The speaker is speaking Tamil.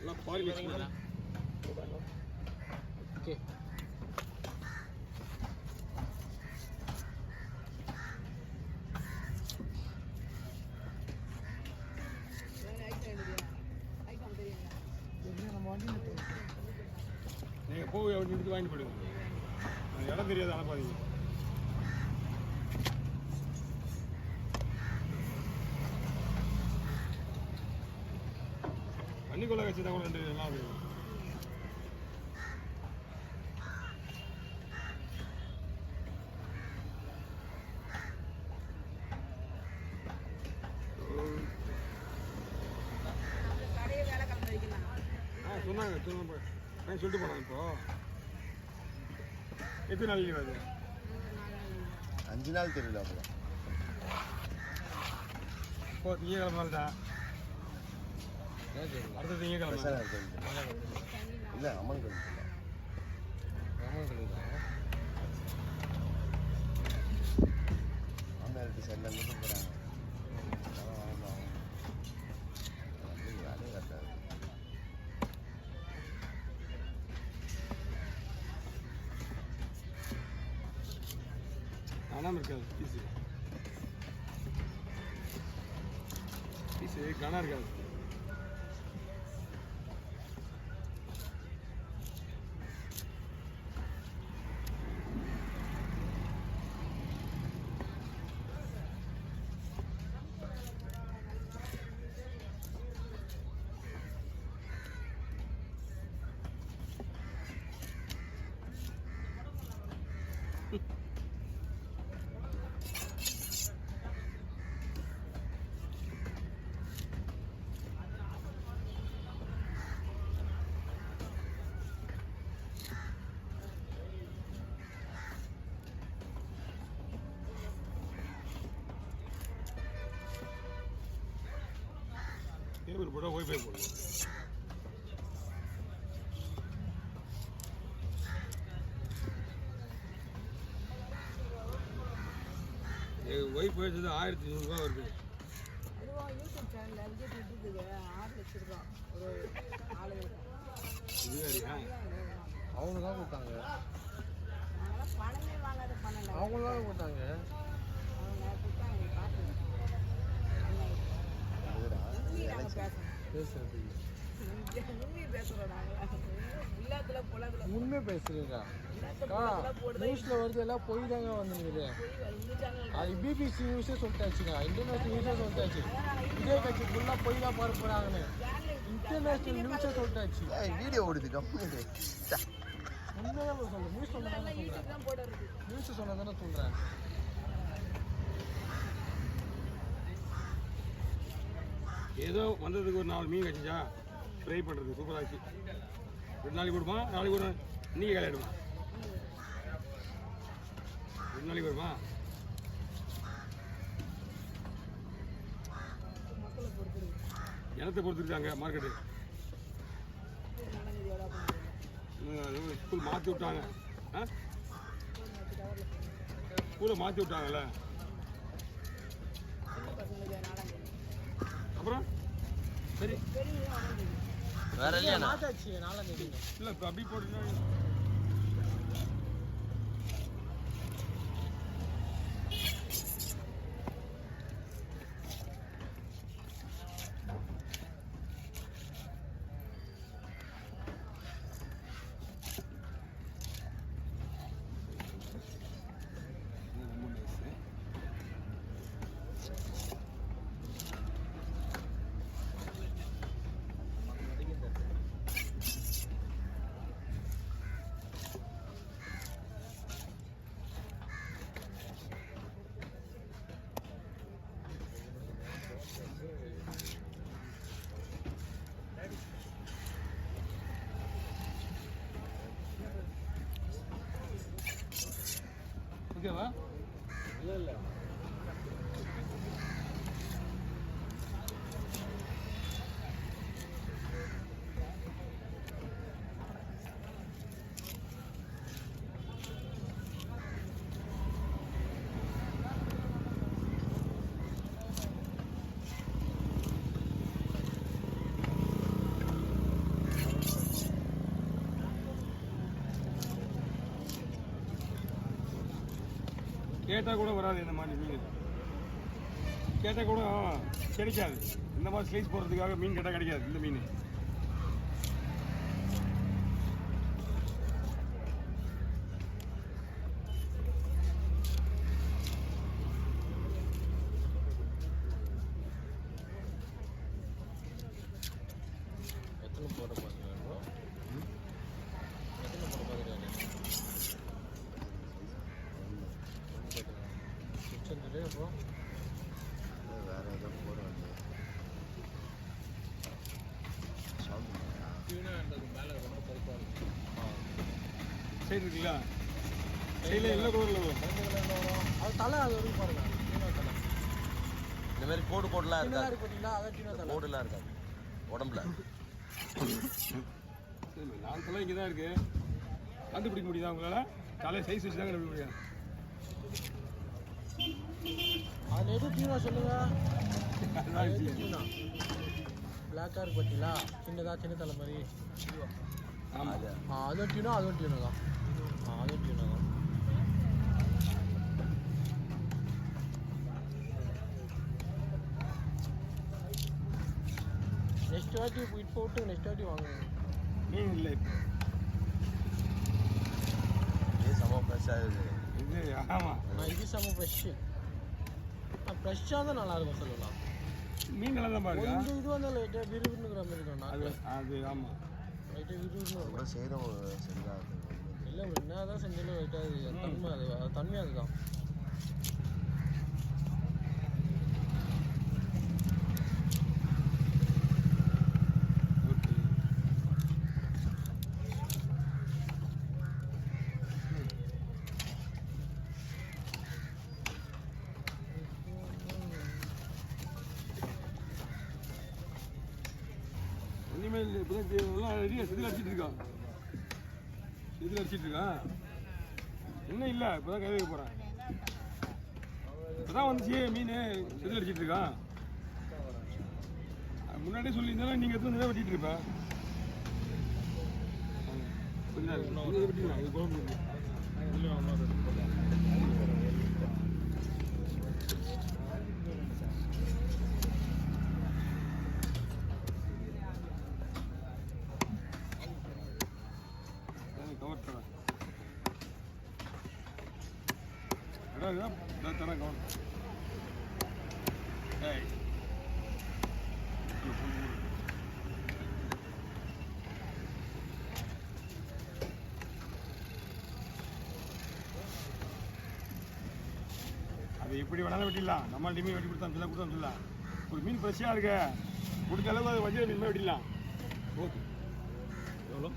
எல்லாம் பாரி வச்சுக்கிறா. ஓகே நீங்கள் போய் அப்படி எடுத்து வாங்கிட்டு போயிடுங்க. இடம் தெரியாது அனுப்பாதீங்க. தண்ணிக்குள்ளே வச்சுதான் கூட ரெண்டு எல்லாம் அது சொன்னாங்க சொல்லிட்டு போனாங்க. இப்போ எத்தனை நாளைக்கு அது 5 நாள் தெரியல. அப்புறம் இப்போ திங்கக்கிழமை தான் அடுத்த திங்கக்கிழமை இல்லை அம்மன் கோயில் அம்மையாருக்கு செல்லேருந்து போகிறாங்க. வேலையே கரெக்டாக கனம் இருக்காது. பீஸு கனம் இருக்காது. கேபிள் போட்டால் ஒய்ஃபை போடணும். ஒய்ஃபை வச்சது 1500 வருது. அவங்க தான் கொடுத்தாங்க. அவங்க தான் கொடுத்தாங்க. உண்மை பேசுறீங்க. நியூஸ்ல வருது எல்லாம் போய் தாங்க வந்துருக்குது. அது பிபிசி நியூஸே சொல்லிட்டாச்சுங்க, இன்டர்நேஷனல் நியூஸே சொல்லிட்டாச்சு. விஜய் கட்சி ஃபுல்லா போய் தான் பரப்புறாங்கன்னு இன்டர்நேஷனல் நியூஸே சொல்லிட்டாச்சு. வீடியோ ஓடுது கம்பெனி. உண்மையாக சொல்றேன். நியூஸ் சொல்றேன். நியூஸ் சொன்னதானே சொல்றேன். ஏதோ வந்ததுக்கு ஒரு 4 மீன் கட்சிச்சா ஃப்ரை பண்ணுறது சூப்பராச்சு. 2 நாளைக்கு கொடுப்பா, நாளைக்கு ஒரு இன்றைக்கி கலையிடுமா, 2 நாளைக்கு வருமா. இடத்தை பொறுத்துருக்காங்க மார்க்கெட்டு. ஸ்கூல் மாற்றி விட்டாங்க. ஸ்கூலை மாற்றி விட்டாங்கல்ல. அப்புறம் சரி வேற இல்லையா? மாத்தாச்சு 4ஆம் தேதி. இல்லை இப்போ அப்படி போட்டுன்னா ஓகேவா? இல்லை இல்லை கேட்டால் கூட வராது இந்த மாதிரி மீன். கேட்டால் கூட கிடைக்காது. இந்த மாதிரி ஸ்லைஸ் போடுறதுக்காக மீன் கேட்டால் கிடைக்காது இந்த மீன். எத்தனை போட பார்க்குறாங்க? எத்தனை போட பார்க்குறாங்க? 600 அப்போ வேற ஏதோ போட வேண்டியது டியூனான்றது மேலே ரொம்ப கருப்பாக இருக்கும். சைடு இருக்குல்ல, சைடில் எல்லோ கலரில் வரும். மஞ்சள் கலரில் வரும். அது தலை அது வரைக்கும் பாருங்க. டியூனா தலை இந்த மாதிரி கோடுலாம் டியூனா இருக்காது. இருக்கு பார்த்தீங்களா? அதான் டியூனா தலை. கோடுலாம் இருக்காது உடம்புல. சரி, 4 தலை இங்கே தான் இருக்குது. கண்டுபிடிக்க முடியுதா உங்களால்? தலை சைஸ் வச்சு தான் கண்டுபிடிக்க முடியாது. அதில் எது டியூனா சொல்லுங்க. அதுதான் எது விஷயம். டியூனா? பிளாக்காக இருக்கு பார்த்தீங்களா? சின்ன தலை மாதிரி. ஆமாம், அதுவும் டியூனா தான். அதுவும் டியூனா தான். நெக்ஸ்ட் வாட்டி இப்போ விட்டு நெக்ஸ்ட் வாட்டி வாங்குங்க. மீன் இல்லை இப்போ. இதே செம ஃப்ரெஷ்ஷாக இருக்குது. இது ஆமாம், இது செம்ம ஃப்ரெஷ்ஷு. ஃப்ரெஷ்ஷாக தான் நல்லாயிருக்கும் சொல்லலாம். மீன் நல்லா தான் பாருங்க. கொஞ்சம் இது வந்து லைட்டாக விறுவிறுங்கிற மாதிரி இருக்கும். அது நாக்கில் அது ஆமாம். லைட்டாக விறுவிறுன்னு கூட இருக்கும். செய்கிறோம் சரிதான் இருக்குது. இல்லை என்ன தான் செஞ்சாலும் லைட்டாக அது தன்மை அது தன்மை அதுதான். ஓகே. இனிமேல் இப்போ தான் ரெடியாக செதில் அடிச்சிட்டு இருக்கான். செதில் அடிச்சிட்டு இருக்கான். இன்னும் இல்லை, இப்போ தான் கை வைக்க போகிறேன். இப்போ தான் வந்துச்சு மீன். செதில் அடிச்சிட்டு இருக்கான். முன்னாடியே சொல்லியிருந்தாலும் நீங்கள் எத்தனை நேரம் வெட்டிட்டு இருப்பேன். கொஞ்ச நேரம் இது வெட்டிடலாம். இது குழம்பு இருக்கு. கவர் தரேன். தரேன் கவர். ஏய் அது எப்படி வேணாலும் வெட்டிடலாம். நம்ம டீமே வெட்டி கொடுத்தா அப்படிலாம் கொடுத்தா சொல்லலாம். ஒரு மீன் ஃப்ரெஷ்ஷாக இருக்க கொடுத்த அளவுக்கு அது வஞ்சிர மீன் வெட்டிடலாம். ஓகே, எவ்வளோ?